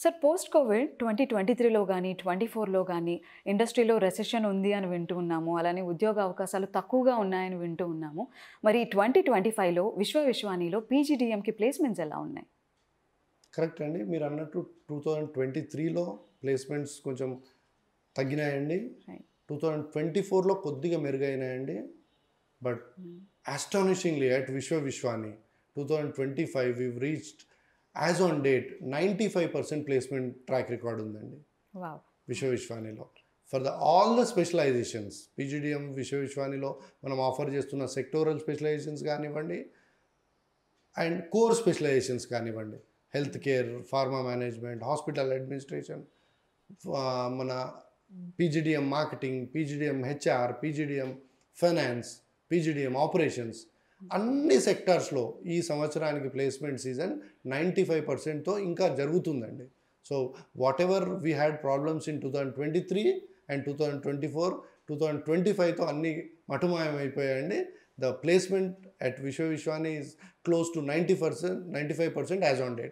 Sir post Covid 2023లో గానీ, 24లో గానీ ఇండస్ట్రీలో రెసెషన్ ఉంది అని వింటూ ఉన్నాము. అలానే ఉద్యోగ అవకాశాలు తక్కువగా ఉన్నాయని వింటూ ఉన్నాము. మరి 2025లో విశ్వవిశ్వానిలో పీజీడీఎంకి ప్లేస్‌మెంట్స్ ఎలా ఉన్నాయి? కరెక్ట్ అండి. మీరన్నట్టు 2023లో ప్లేస్‌మెంట్స్ కొంచెం తగ్గినాయండి. రైట్. 2024లో కొద్దిగా మెరుగైనాయండి. But astonishingly at Vishwavishwani 2025 we've reached as on date 95% placement track record ఉందండి వావ్! విశ్వవిశ్వానిలో. For all the specialisations PGDM విశ్వవిశ్వానిలో మనం ఆఫర్ చేస్తున్న సెక్టోరల్ స్పెషలైజేషన్స్ కానివ్వండి అండ్ కోర్ స్పెషలైజేషన్స్ కానివ్వండి, health care, pharma management, hospital administration, మన PGDM marketing, PGDM HR, PGDM finance, PGDM operations, అన్ని సెక్టార్స్లో ఈ సంవత్సరానికి ప్లేస్మెంట్ సీజన్ 95%తో ఇంకా జరుగుతుందండి. So whatever we had problems in 2023 and 2024, 2025తో అన్ని మటుమాయం అయిపోయాయండి. The placement at Vishwavishwani is close to 90%, 95% as on date.